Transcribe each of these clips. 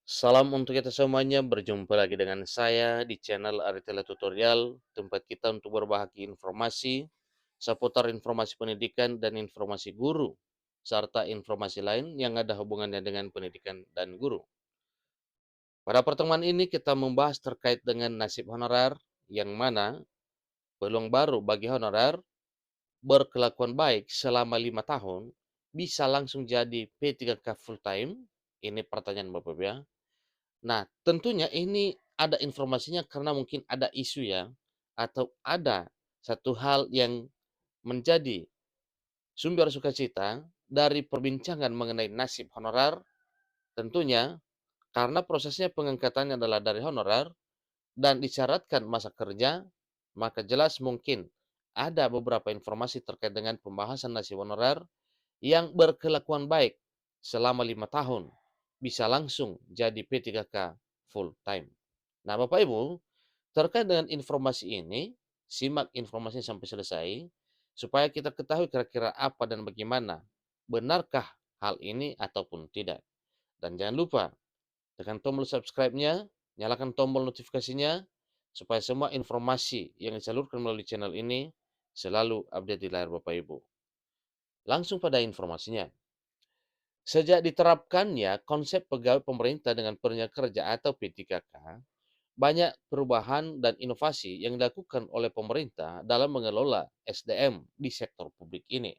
Salam untuk kita semuanya, berjumpa lagi dengan saya di channel Aritela Tutorial, tempat kita untuk berbagi informasi seputar informasi pendidikan dan informasi guru, serta informasi lain yang ada hubungannya dengan pendidikan dan guru. Pada pertemuan ini kita membahas terkait dengan nasib honorer, yang mana peluang baru bagi honorer berkelakuan baik selama 5 tahun bisa langsung jadi P3K full time. Ini pertanyaan Bapak Ibu ya. Nah, tentunya ini ada informasinya karena mungkin ada isu ya, atau ada satu hal yang menjadi sumber sukacita dari perbincangan mengenai nasib honorer, tentunya karena prosesnya pengangkatannya adalah dari honorer dan disyaratkan masa kerja, maka jelas mungkin ada beberapa informasi terkait dengan pembahasan nasib honorer yang berkelakuan baik selama 5 tahun bisa langsung jadi P3K full time. Nah, Bapak Ibu, terkait dengan informasi ini, simak informasinya sampai selesai supaya kita ketahui kira-kira apa dan bagaimana. Benarkah hal ini ataupun tidak? Dan jangan lupa tekan tombol subscribe-nya, nyalakan tombol notifikasinya supaya semua informasi yang disalurkan melalui channel ini selalu update di layar Bapak Ibu. Langsung pada informasinya. Sejak diterapkannya konsep pegawai pemerintah dengan kerja atau P3K, banyak perubahan dan inovasi yang dilakukan oleh pemerintah dalam mengelola SDM di sektor publik ini.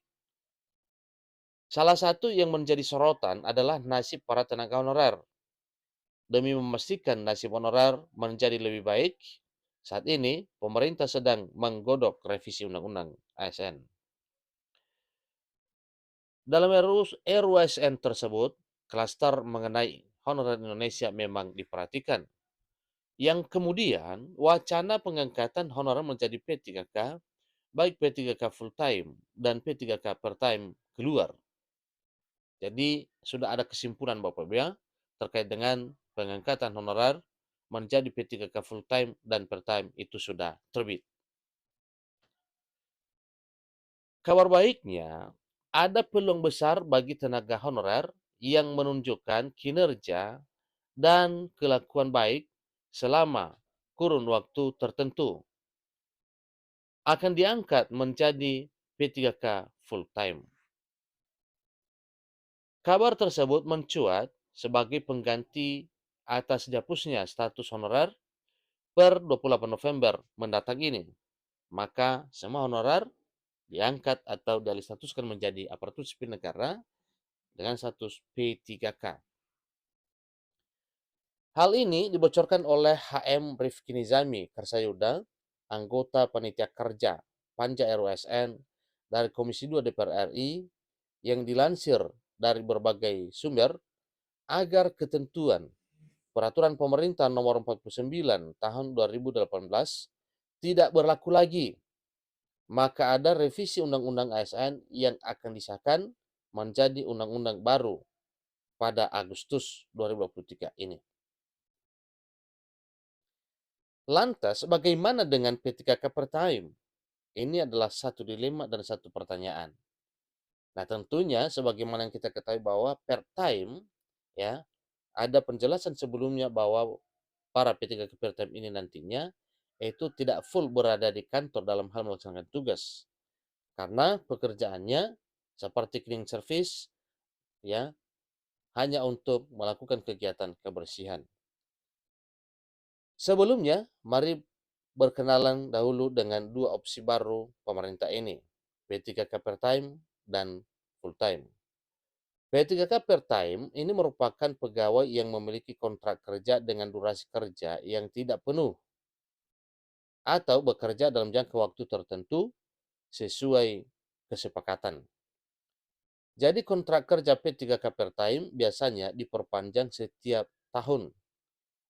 Salah satu yang menjadi sorotan adalah nasib para tenaga honorer. Demi memastikan nasib honorer menjadi lebih baik, saat ini pemerintah sedang menggodok revisi Undang-Undang ASN. Dalam RUU ASN tersebut, klaster mengenai honorer Indonesia memang diperhatikan, yang kemudian wacana pengangkatan honorer menjadi P3K, baik P3K full time dan P3K per time keluar. Jadi sudah ada kesimpulan Bapak Ibu ya terkait dengan pengangkatan honorer menjadi P3K full time dan per time itu sudah terbit. Kabar baiknya, ada peluang besar bagi tenaga honorer yang menunjukkan kinerja dan kelakuan baik selama kurun waktu tertentu akan diangkat menjadi P3K full time. Kabar tersebut mencuat sebagai pengganti atas dihapusnya status honorer per 28 November mendatang ini. Maka semua honorer diangkat atau dialihstatuskan menjadi aparatur sipil negara dengan status P3K. Hal ini dibocorkan oleh HM Rifki Nizami Karsayuda, anggota Panitia Kerja Panja RUSN dari Komisi 2 DPR RI, yang dilansir dari berbagai sumber agar ketentuan Peraturan Pemerintah Nomor 49 Tahun 2018 tidak berlaku lagi, maka ada revisi Undang-Undang ASN yang akan disahkan menjadi undang-undang baru pada Agustus 2023 ini. Lantas, bagaimana dengan P3K per time? Ini adalah satu dilema dan satu pertanyaan. Nah, tentunya sebagaimana yang kita ketahui bahwa per time ya, ada penjelasan sebelumnya bahwa para P3K per time ini nantinya itu tidak full berada di kantor dalam hal melaksanakan tugas. Karena pekerjaannya seperti cleaning service ya, hanya untuk melakukan kegiatan kebersihan. Sebelumnya, mari berkenalan dahulu dengan dua opsi baru pemerintah ini, P3K per time dan full time. P3K per time ini merupakan pegawai yang memiliki kontrak kerja dengan durasi kerja yang tidak penuh atau bekerja dalam jangka waktu tertentu sesuai kesepakatan. Jadi kontrak kerja P3K per time biasanya diperpanjang setiap tahun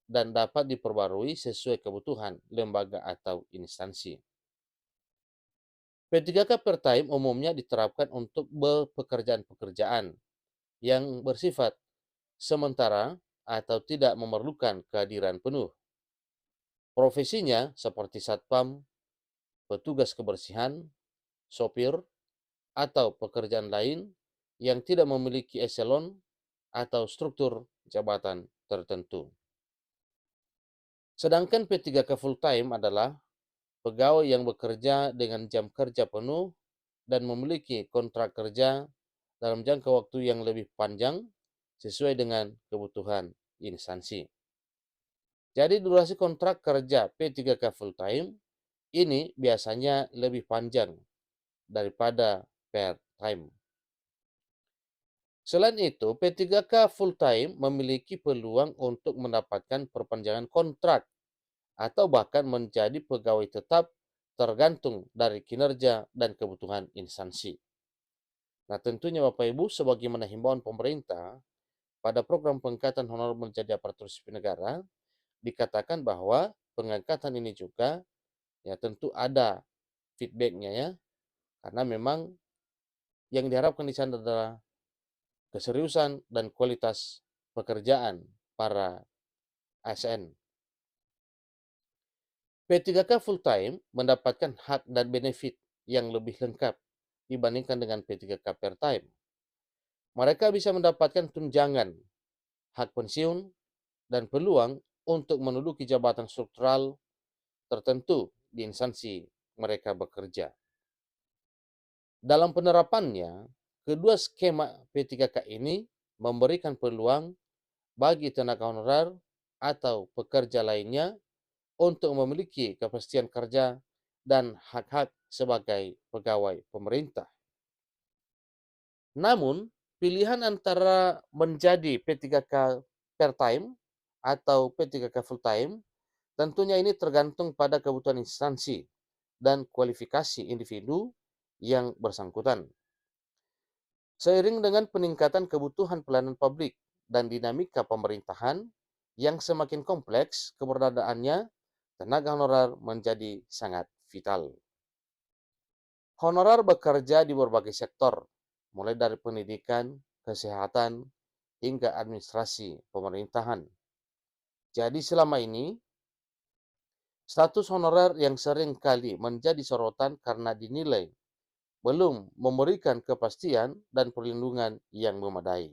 dan dapat diperbarui sesuai kebutuhan lembaga atau instansi. P3K per time umumnya diterapkan untuk pekerjaan-pekerjaan yang bersifat sementara atau tidak memerlukan kehadiran penuh. Profesinya seperti satpam, petugas kebersihan, sopir, atau pekerjaan lain yang tidak memiliki eselon atau struktur jabatan tertentu. Sedangkan P3K full time adalah pegawai yang bekerja dengan jam kerja penuh dan memiliki kontrak kerja dalam jangka waktu yang lebih panjang sesuai dengan kebutuhan instansi. Jadi durasi kontrak kerja P3K full time ini biasanya lebih panjang daripada part time. Selain itu, P3K full time memiliki peluang untuk mendapatkan perpanjangan kontrak atau bahkan menjadi pegawai tetap tergantung dari kinerja dan kebutuhan instansi. Nah, tentunya Bapak Ibu, sebagaimana himbauan pemerintah pada program pengangkatan honorer menjadi aparatur sipil negara, dikatakan bahwa pengangkatan ini juga ya tentu ada feedbacknya ya, karena memang yang diharapkan di sana adalah keseriusan dan kualitas pekerjaan para ASN. P3K full time mendapatkan hak dan benefit yang lebih lengkap dibandingkan dengan P3K part time. Mereka bisa mendapatkan tunjangan, hak pensiun, dan peluang untuk menduduki jabatan struktural tertentu di instansi mereka bekerja. Dalam penerapannya, kedua skema P3K ini memberikan peluang bagi tenaga honorer atau pekerja lainnya untuk memiliki kepastian kerja dan hak-hak sebagai pegawai pemerintah. Namun, pilihan antara menjadi P3K part time atau P3K full time tentunya ini tergantung pada kebutuhan instansi dan kualifikasi individu yang bersangkutan. Seiring dengan peningkatan kebutuhan pelayanan publik dan dinamika pemerintahan yang semakin kompleks, keberadaannya tenaga honorer menjadi sangat vital. Honorer bekerja di berbagai sektor, mulai dari pendidikan, kesehatan, hingga administrasi pemerintahan. Jadi selama ini, status honorer yang sering kali menjadi sorotan karena dinilai belum memberikan kepastian dan perlindungan yang memadai.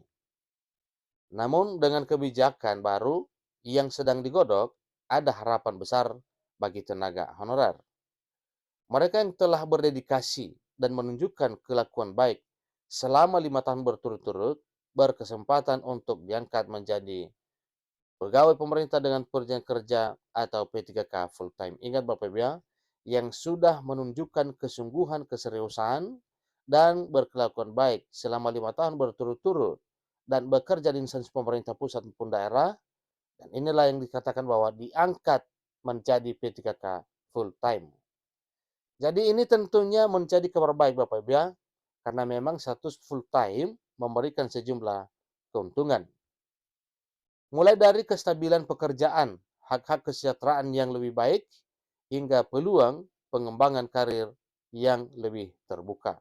Namun dengan kebijakan baru yang sedang digodok, ada harapan besar bagi tenaga honorer. Mereka yang telah berdedikasi dan menunjukkan kelakuan baik selama 5 tahun berturut-turut berkesempatan untuk diangkat menjadi pegawai pemerintah dengan perjanjian kerja atau P3K full time. Ingat Bapak Ibu ya, yang sudah menunjukkan kesungguhan, keseriusan, dan berkelakuan baik selama 5 tahun berturut-turut dan bekerja di instansi pemerintah pusat maupun daerah, dan inilah yang dikatakan bahwa diangkat menjadi P3K full time. Jadi ini tentunya menjadi kabar baik Bapak Ibu ya, karena memang status full time memberikan sejumlah keuntungan. Mulai dari kestabilan pekerjaan, hak-hak kesejahteraan yang lebih baik, hingga peluang pengembangan karir yang lebih terbuka.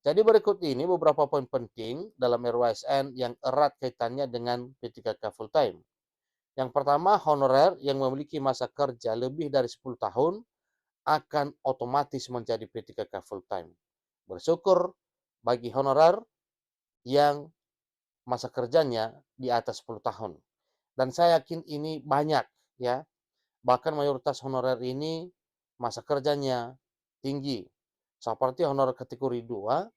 Jadi berikut ini beberapa poin penting dalam RUASN yang erat kaitannya dengan P3K full time. Yang pertama, honorer yang memiliki masa kerja lebih dari 10 tahun akan otomatis menjadi P3K full time. Bersyukur bagi honorer yang masa kerjanya di atas 10 tahun. Dan saya yakin ini banyak ya. Bahkan mayoritas honorer ini masa kerjanya tinggi. Seperti honorer kategori 2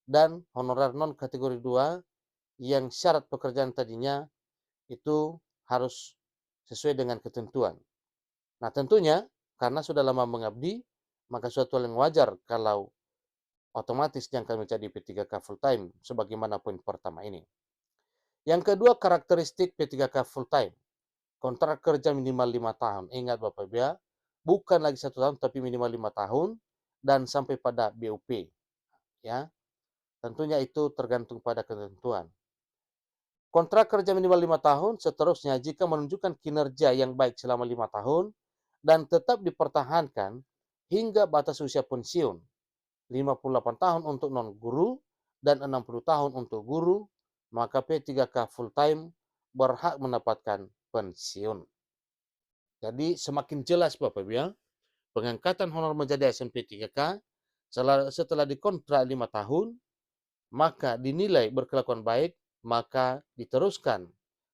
dan honorer non kategori 2 yang syarat pekerjaan tadinya itu harus sesuai dengan ketentuan. Nah, tentunya karena sudah lama mengabdi, maka suatu hal yang wajar kalau otomatis yang akan menjadi P3K full time sebagaimana poin pertama ini. Yang kedua, karakteristik P3K full time. Kontrak kerja minimal 5 tahun. Ingat Bapak Ibu ya, bukan lagi 1 tahun tapi minimal 5 tahun dan sampai pada BUP. Ya, tentunya itu tergantung pada ketentuan. Kontrak kerja minimal 5 tahun, seterusnya jika menunjukkan kinerja yang baik selama 5 tahun dan tetap dipertahankan hingga batas usia pensiun, 58 tahun untuk non-guru dan 60 tahun untuk guru, maka P3K full time berhak mendapatkan pensiun. Jadi semakin jelas Bapak Ibu ya, pengangkatan honor menjadi ASN P3K setelah dikontrak 5 tahun, maka dinilai berkelakuan baik, maka diteruskan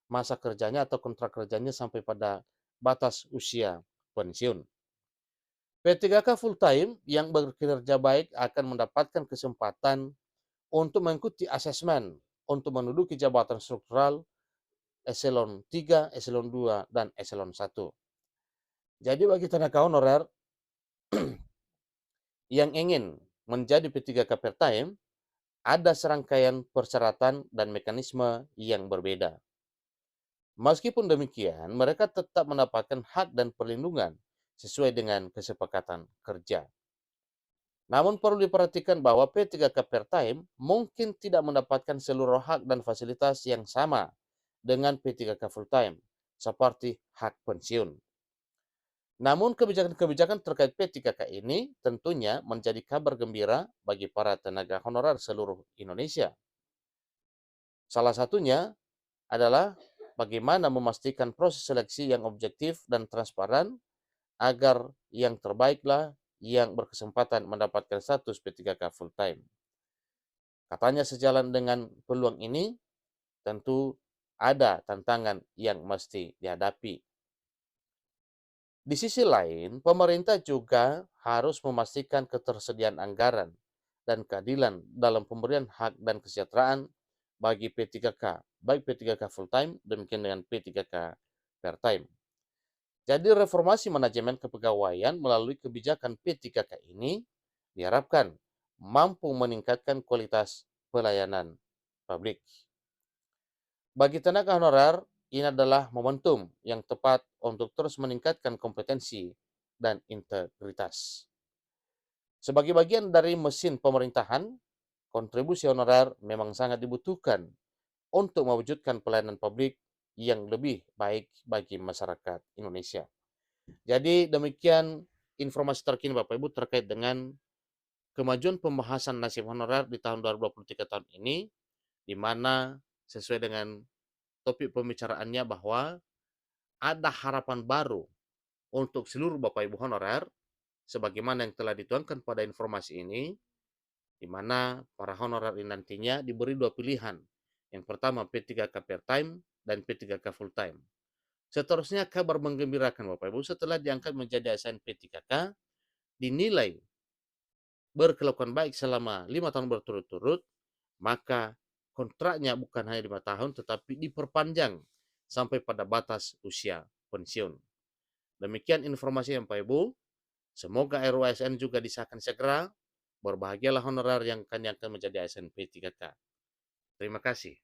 masa kerjanya atau kontrak kerjanya sampai pada batas usia pensiun. P3K full time yang bekerja baik akan mendapatkan kesempatan untuk mengikuti asesmen untuk menduduki jabatan struktural eselon 3, eselon 2, dan eselon 1. Jadi bagi tenaga honorer yang ingin menjadi P3K part-time, ada serangkaian persyaratan dan mekanisme yang berbeda. Meskipun demikian, mereka tetap mendapatkan hak dan perlindungan sesuai dengan kesepakatan kerja. Namun perlu diperhatikan bahwa P3K part-time mungkin tidak mendapatkan seluruh hak dan fasilitas yang sama dengan P3K full-time, seperti hak pensiun. Namun kebijakan-kebijakan terkait P3K ini tentunya menjadi kabar gembira bagi para tenaga honorer seluruh Indonesia. Salah satunya adalah bagaimana memastikan proses seleksi yang objektif dan transparan agar yang terbaiklah yang berkesempatan mendapatkan status P3K full time. Katanya sejalan dengan peluang ini, tentu ada tantangan yang mesti dihadapi. Di sisi lain, pemerintah juga harus memastikan ketersediaan anggaran dan keadilan dalam pemberian hak dan kesejahteraan bagi P3K, baik P3K full time demikian dengan P3K part time. Jadi reformasi manajemen kepegawaian melalui kebijakan P3K ini diharapkan mampu meningkatkan kualitas pelayanan publik. Bagi tenaga honorer, ini adalah momentum yang tepat untuk terus meningkatkan kompetensi dan integritas. Sebagai bagian dari mesin pemerintahan, kontribusi honorer memang sangat dibutuhkan untuk mewujudkan pelayanan publik yang lebih baik bagi masyarakat Indonesia. Jadi demikian informasi terkini Bapak Ibu terkait dengan kemajuan pembahasan nasib honorer di tahun 2023 tahun ini, di mana sesuai dengan topik pembicaraannya bahwa ada harapan baru untuk seluruh Bapak Ibu honorer, sebagaimana yang telah dituangkan pada informasi ini, di mana para honorer ini nantinya diberi dua pilihan. Yang pertama P3K part-time dan P3K full-time. Seterusnya kabar menggembirakan Bapak Ibu setelah diangkat menjadi ASN P3K, dinilai berkelakuan baik selama 5 tahun berturut-turut, maka kontraknya bukan hanya 5 tahun tetapi diperpanjang sampai pada batas usia pensiun. Demikian informasi yang Bapak Ibu. Semoga RUASN juga disahkan segera. Berbahagialah honorer yang akan menjadi ASN P3K. Terima kasih.